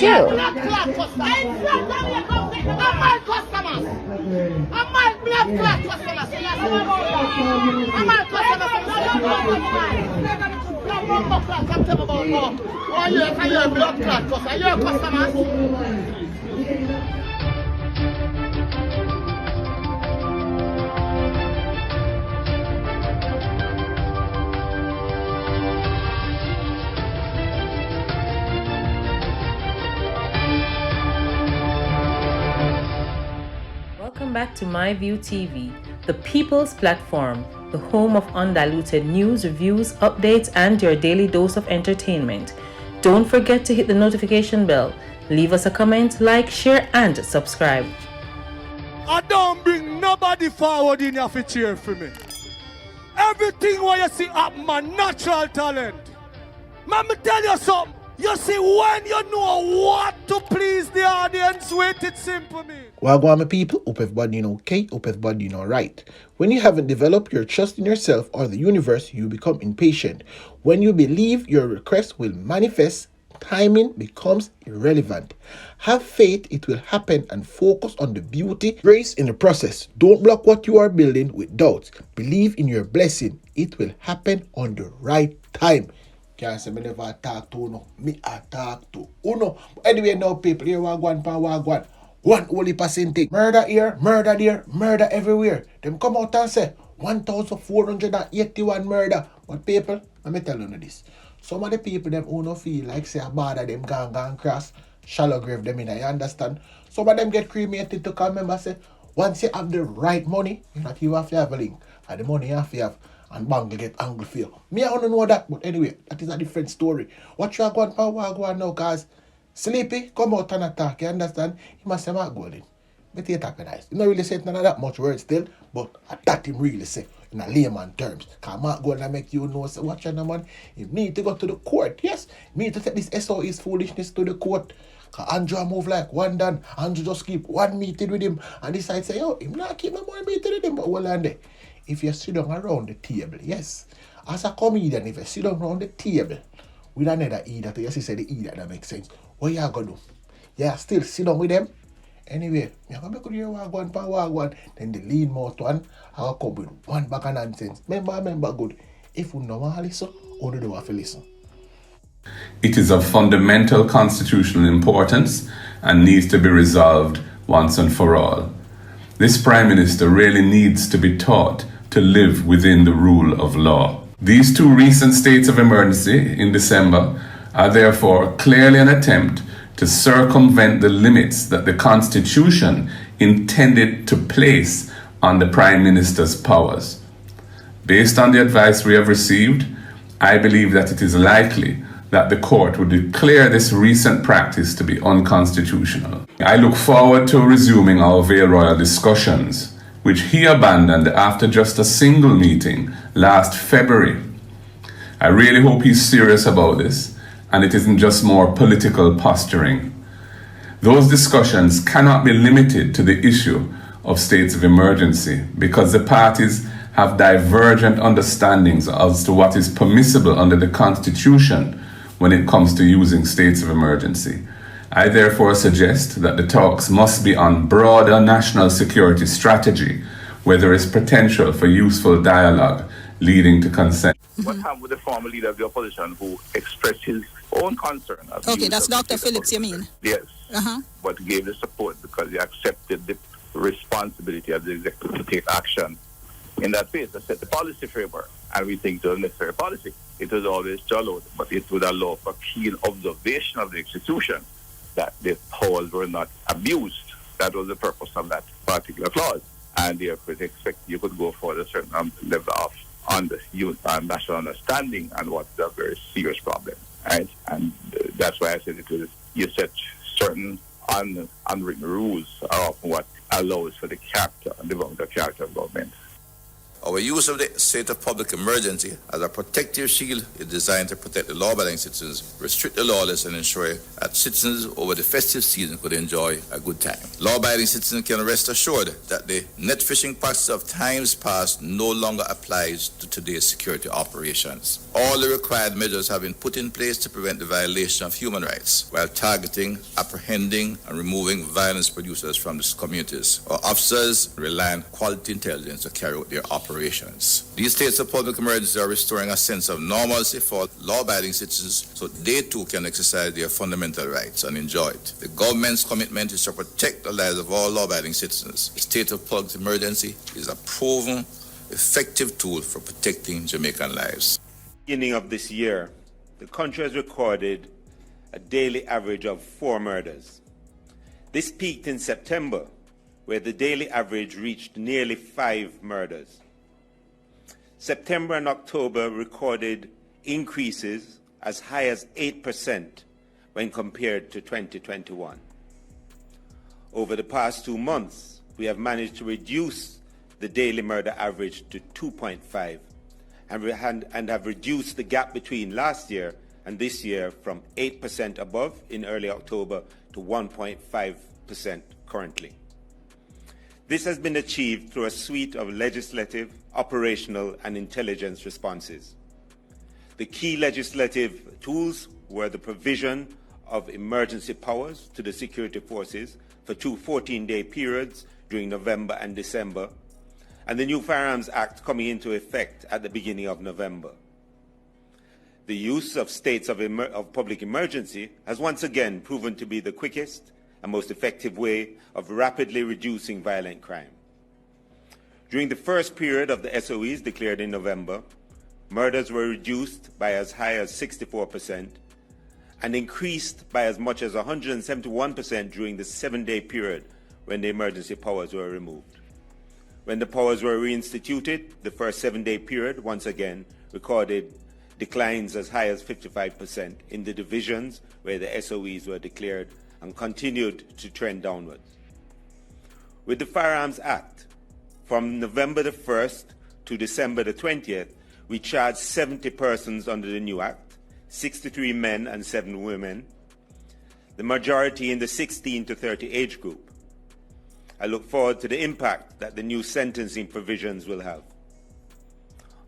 too. Welcome back to MyView TV, the people's platform, the home of undiluted news, reviews, updates, and your daily dose of entertainment. Don't forget to hit the notification bell, leave us a comment, like, share, and subscribe. I don't bring nobody forward in here to cheer for me. Everything what you see up my natural talent. Man, me tell you something. You see, when you know what to please the audience with, it's simple, me. Well, my people, hope everybody doing okay, hope everybody doing alright. When you haven't developed your trust in yourself or the universe, you become impatient. When you believe your request will manifest, timing becomes irrelevant. Have faith it will happen and focus on the beauty, grace in the process. Don't block what you are building with doubts. Believe in your blessing. It will happen on the right time. Can't say me never talk to Uno. Me I talk to Uno. But anyway, now people, here wagwan pa wagwan. One only passing thing. Murder here, murder there, murder everywhere. Them come out and say 1,481 murder. But people, let me tell you this. Some of the people them who no feel like say a bother them gang cross, shallow grave them in, you understand? Some of them get cremated to come remember say, once you have the right money, you not even have to have a link. And the money you have to have, and bank get angle for you. Me, I don't know that, but anyway, that is a different story. What you are going to now, cause Sleepy, come out and attack, you understand? He must say, Mark Golden. But he attack nice. He not really say none of that much words still, but that him really say in a layman terms. Cause Mark Golden make you know, say, watch out, man, you need to go to the court, yes? You need to take this SOE's foolishness to the court. Cause Andrew move like one done. Andrew just keep one meeting with him and decide say, yo, him not keep no more meeting with him, but well and there. If you sit down around the table, yes, as a comedian, if you sit down around the table with another idiot, yes, he said the idiot, that makes sense. What you gonna do? Yeah, still sit down with them. Anyway, you're gonna make you wagwan, then the lean mouth one, I'll come with one bag of nonsense. Remember good. If you know want to listen, or do have to listen. It is of fundamental constitutional importance and needs to be resolved once and for all. This Prime Minister really needs to be taught to live within the rule of law. These two recent states of emergency in December are therefore clearly an attempt to circumvent the limits that the Constitution intended to place on the Prime Minister's powers. Based on the advice we have received, I believe that it is likely that the court would declare this recent practice to be unconstitutional. I look forward to resuming our Vale Royal discussions, which he abandoned after just a single meeting last February. I really hope he's serious about this, and it isn't just more political posturing. Those discussions cannot be limited to the issue of states of emergency because the parties have divergent understandings as to what is permissible under the Constitution when it comes to using states of emergency. I therefore suggest that the talks must be on broader national security strategy, where there is potential for useful dialogue leading to consent. What happened with the former leader of the opposition who expressed his own concern? Okay, that's Dr. Phillips, you mean? Yes, Uh-huh. but gave the support because he accepted the responsibility of the executive to take action in that phase to set the policy framework. And we think it was necessary policy. It was always followed, but it would allow for keen observation of the institution that the powers were not abused. That was the purpose of that particular clause. And therefore, you could go for a certain level of national understanding and what's a very serious problem. Right? And that's why I said you set certain unwritten rules are often what allows for the character and development of character of government. Our use of the state of public emergency as a protective shield is designed to protect the law-abiding citizens, restrict the lawless, and ensure that citizens over the festive season could enjoy a good time. Law-abiding citizens can rest assured that the net fishing practice of times past no longer applies to today's security operations. All the required measures have been put in place to prevent the violation of human rights while targeting, apprehending, and removing violence producers from the communities. Our officers rely on quality intelligence to carry out their operations. These states of public emergency are restoring a sense of normalcy for law-abiding citizens so they too can exercise their fundamental rights and enjoy it. The government's commitment is to protect the lives of all law-abiding citizens. The state of public emergency is a proven, effective tool for protecting Jamaican lives. Beginning of this year, the country has recorded a daily average of 4 murders. This peaked in September, where the daily average reached nearly 5 murders. September and October recorded increases as high as 8% when compared to 2021. Over the past 2 months, we have managed to reduce the daily murder average to 2.5 and have reduced the gap between last year and this year from 8% above in early October to 1.5% currently. This has been achieved through a suite of legislative, operational, and intelligence responses. The key legislative tools were the provision of emergency powers to the security forces for 2 14-day periods during November and December, and the new Firearms Act coming into effect at the beginning of November. The use of states of public emergency has once again proven to be the quickest and most effective way of rapidly reducing violent crime. During the first period of the SOEs declared in November, murders were reduced by as high as 64% and increased by as much as 171% during the 7-day period when the emergency powers were removed. When the powers were reinstituted, the first 7-day period once again recorded declines as high as 55% in the divisions where the SOEs were declared and continued to trend downwards. With the Firearms Act, from November the 1st to December the 20th, we charged 70 persons under the new act, 63 men and 7 women, the majority in the 16 to 30 age group. I look forward to the impact that the new sentencing provisions will have.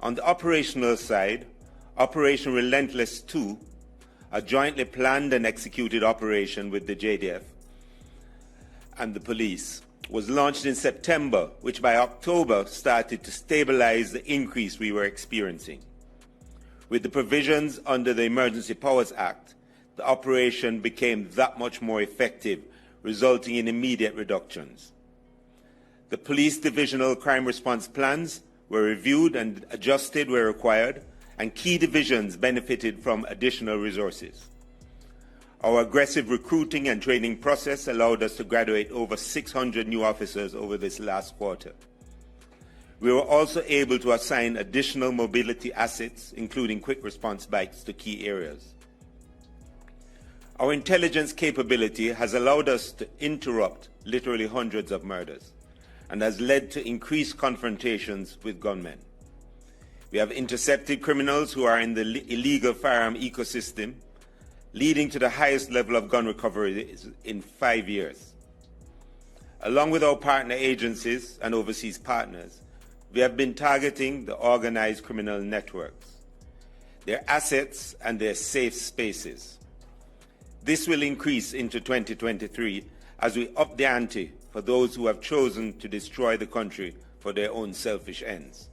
On the operational side, Operation Relentless 2, a jointly planned and executed operation with the JDF and the police, was launched in September, which by October started to stabilize the increase we were experiencing. With the provisions under the Emergency Powers Act, the operation became that much more effective, resulting in immediate reductions. The police divisional crime response plans were reviewed and adjusted where required, and key divisions benefited from additional resources. Our aggressive recruiting and training process allowed us to graduate over 600 new officers over this last quarter. We were also able to assign additional mobility assets, including quick response bikes, to key areas. Our intelligence capability has allowed us to interrupt literally hundreds of murders and has led to increased confrontations with gunmen. We have intercepted criminals who are in the illegal firearm ecosystem, leading to the highest level of gun recovery in 5 years. Along with our partner agencies and overseas partners, we have been targeting the organized criminal networks, their assets and their safe spaces. This will increase into 2023 as we up the ante for those who have chosen to destroy the country for their own selfish ends.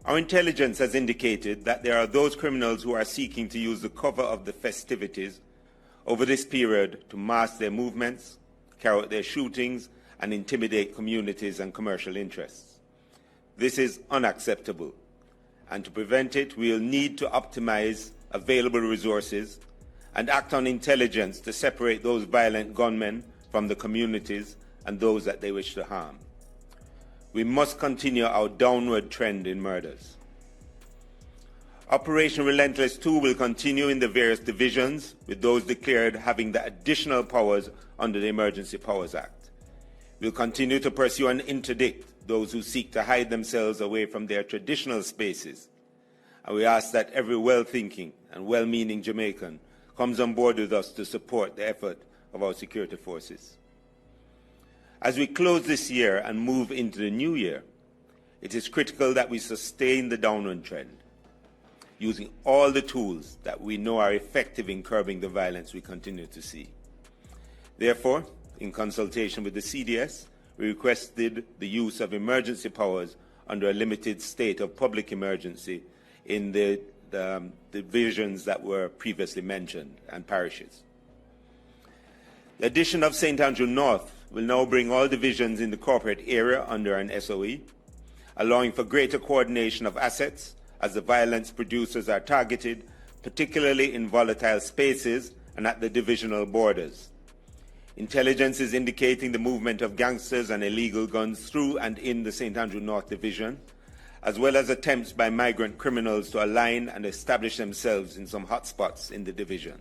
Our intelligence has indicated that there are those criminals who are seeking to use the cover of the festivities over this period to mask their movements, carry out their shootings, and intimidate communities and commercial interests. This is unacceptable, and to prevent it, we will need to optimize available resources and act on intelligence to separate those violent gunmen from the communities and those that they wish to harm. We must continue our downward trend in murders. Operation Relentless 2 will continue in the various divisions, with those declared having the additional powers under the Emergency Powers Act. We'll continue to pursue and interdict those who seek to hide themselves away from their traditional spaces. And we ask that every well-thinking and well-meaning Jamaican comes on board with us to support the effort of our security forces. As we close this year and move into the new year, it is critical that we sustain the downward trend, using all the tools that we know are effective in curbing the violence we continue to see. Therefore, in consultation with the CDS, we requested the use of emergency powers under a limited state of public emergency in the divisions that were previously mentioned and parishes. The addition of St. Andrew North will now bring all divisions in the corporate area under an SOE, allowing for greater coordination of assets as the violence producers are targeted, particularly in volatile spaces and at the divisional borders. Intelligence is indicating the movement of gangsters and illegal guns through and in the St. Andrew North Division, as well as attempts by migrant criminals to align and establish themselves in some hotspots in the division.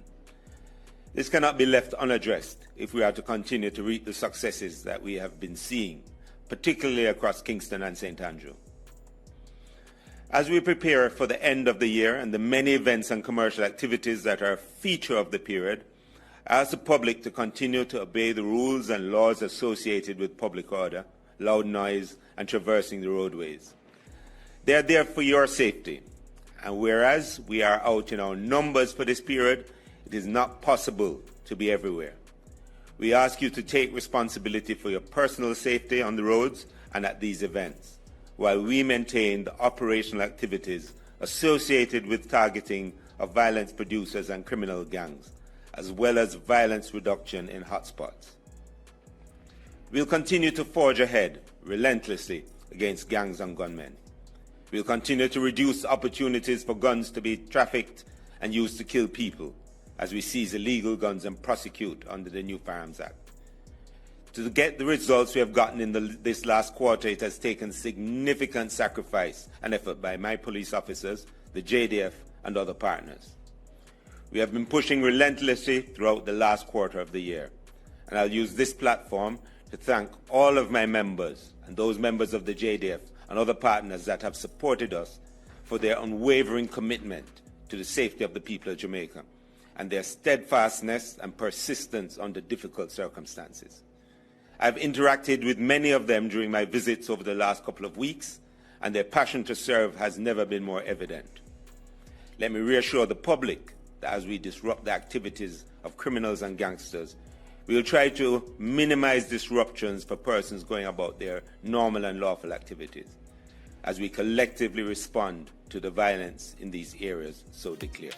This cannot be left unaddressed if we are to continue to reap the successes that we have been seeing, particularly across Kingston and St. Andrew. As we prepare for the end of the year and the many events and commercial activities that are a feature of the period, I ask the public to continue to obey the rules and laws associated with public order, loud noise, and traversing the roadways. They are there for your safety, and whereas we are out in our numbers for this period, it is not possible to be everywhere. We ask you to take responsibility for your personal safety on the roads and at these events, while we maintain the operational activities associated with targeting of violence producers and criminal gangs, as well as violence reduction in hotspots. We'll continue to forge ahead relentlessly against gangs and gunmen. We'll continue to reduce opportunities for guns to be trafficked and used to kill people, as we seize illegal guns and prosecute under the new Firearms Act. To get the results we have gotten in this last quarter, it has taken significant sacrifice and effort by my police officers, the JDF, and other partners. We have been pushing relentlessly throughout the last quarter of the year, and I'll use this platform to thank all of my members and those members of the JDF and other partners that have supported us for their unwavering commitment to the safety of the people of Jamaica and their steadfastness and persistence under difficult circumstances. I've interacted with many of them during my visits over the last couple of weeks, and their passion to serve has never been more evident. Let me reassure the public that as we disrupt the activities of criminals and gangsters, we will try to minimize disruptions for persons going about their normal and lawful activities, as we collectively respond to the violence in these areas so declared.